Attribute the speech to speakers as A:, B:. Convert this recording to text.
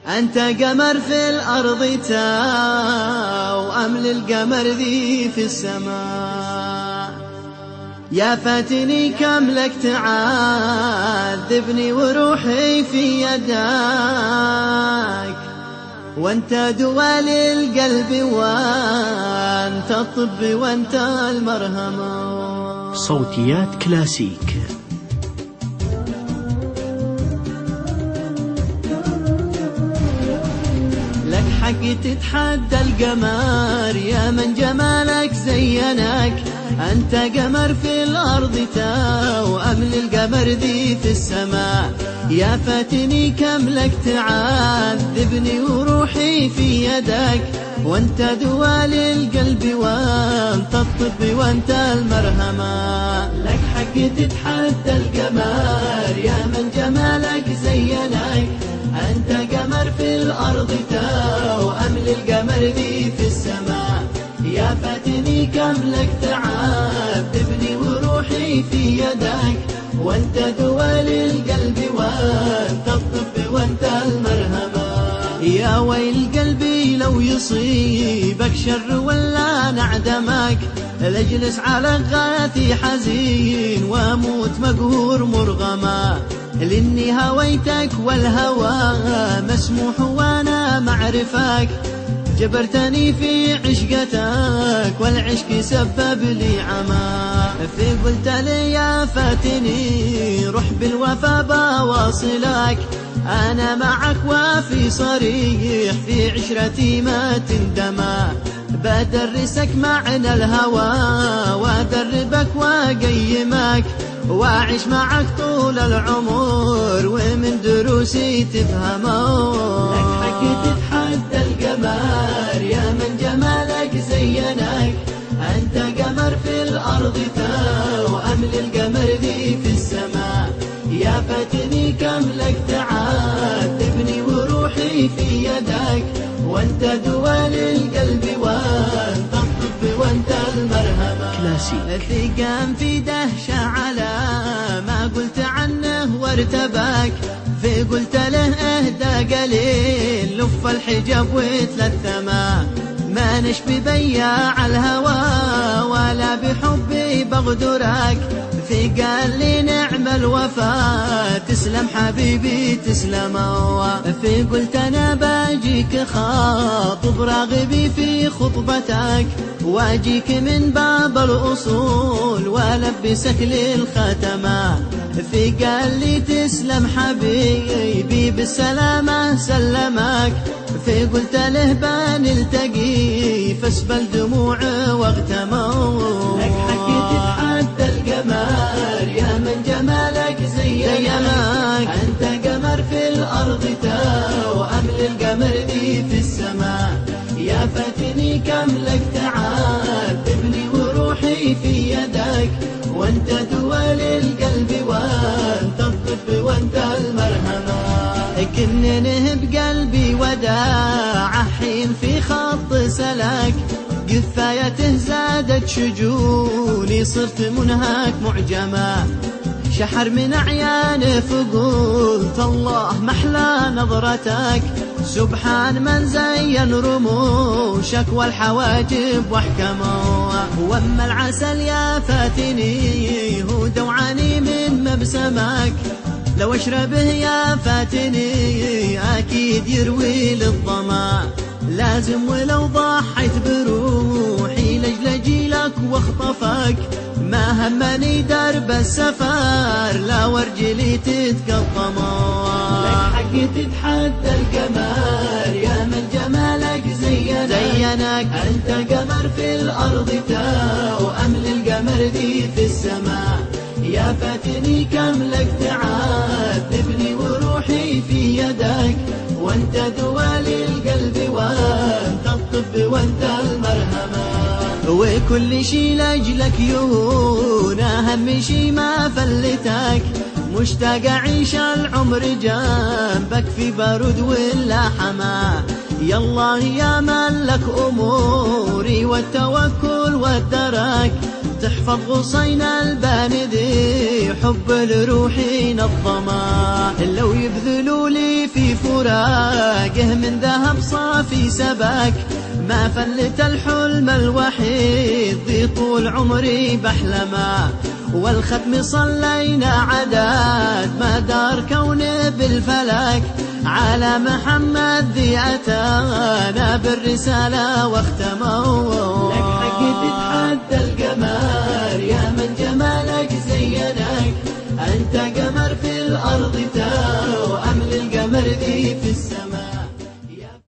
A: أنت قمر في الأرض وأمل القمر ذي في السماء. يا فاتني كم لك تعذبني وروحي في يدك، وانت دوا للقلب وانت الطب وانت المرهم.
B: صوتيات كلاسيك.
A: لك حق تتحدى القمر يا من جمالك زينك. أنت قمر في الأرض وأمل القمر ذي في السماء. يا فاتني كم لك تعذبني وروحي في يدك، وانت دوا للقلب وانت الطب وانت المرهمة. لك حق تتحدى القمر يا من جمالك زينك. أنت قمر في الأرض وأمل القمر ذي في السماء. يا فاتني كم لك تعذبني وروحي في يدك، وانت دوا للقلب وانت الطب وانت المرهمة. يا ويل قلبي لو يصيبك شر ولا نعدمك، لجلس على غاثي حزين واموت مقهور مرغما. لاني هويتك والهوى مسموح وانا معرفك، جبرتني في عشقتك والعشق سبب لي عمى. في قلت لي يا فاتني روح بالوفا بواصلك، أنا معك وفي صريح في عشرتي ما تندما. بدرسك معنى الهوى وأدربك وأقيمك، وأعيش معك طول العمر ومن دروسي تفهمه. لك حق تتحدى القمر يا من جمالك زينك. أنت قمر في الأرض وأمل القمر ذي في السماء. يا فاتني كم لك تعذبني وروحي في يدك، وانت دوا للقلب وانت الطب وانت المرهمة. ثقام في دهشة على ما قلت عنه وارتبك، في قلت له اهدى قليل لف الحجاب وتلثما. ما نشبي بياع الهوى ولا بحبي بغدرك، في قال لي نعم الوفا تسلم حبيبي تسلم. في قلت انا باجيك خاطب راغبي في خطبتك، واجيك من باب الاصول والبسك للختمه. في قال لي تسلم حبيبي بالسلامه سلمك، في قلت له بنلتقي فاسبل دموع واغتموا. لك حق تتحدى القمر يا من جمالك زينك. أنت قمر في الأرض وأمل القمر ذي في السماء. يا فاتني كم لك تعذبني وروحي في يدك، وانت دوا للقلب وانت الطب وانت المرهمة. كن نهب قلبي وداع حين في خط سلك، قفايته زادت شجوني صرت منهك معجمة. شحر من أعيانه فقلت الله محلى نظرتك، سبحان من زين رموشك والحواجب واحكمه. واما العسل يا فاتني هو دوعاني من مبسمك، لو اشربه يا فاتني اكيد يروي للظما. لازم ولو ضحيت بروحي لاجل جيلك واخطفك، ما همني درب السفر لا ورجلي تتقطما. لك حق تتحدى القمر يا من جمالك زينك. أنت قمر في الأرض وأمل القمر ذي في السماء. يا فاتني كم لك تعذبني وروحي في يدك، وانت دوا للقلب وانت الطب وانت المرهمة. وكل شي لاجلك يهون اهم شي ما فلتك، مشتاق اعيش العمر جنبك في بارود ولا حما. يالله يا من لك اموري والتوكل والدرك، تحفظ غصين البان ذي حب لروحي نظما. لو يبذلوا لي في فراق ورقه من ذهب صافي سبك، ما فلت الحلم الوحيد ذي طول عمري بحلمه، والختم صلينا عداد ما دار كونه بالفلك، على محمد ذي أتانا بالرسالة واختموا. لك حق تتحدى القمر يا من جمالك زينك، أنت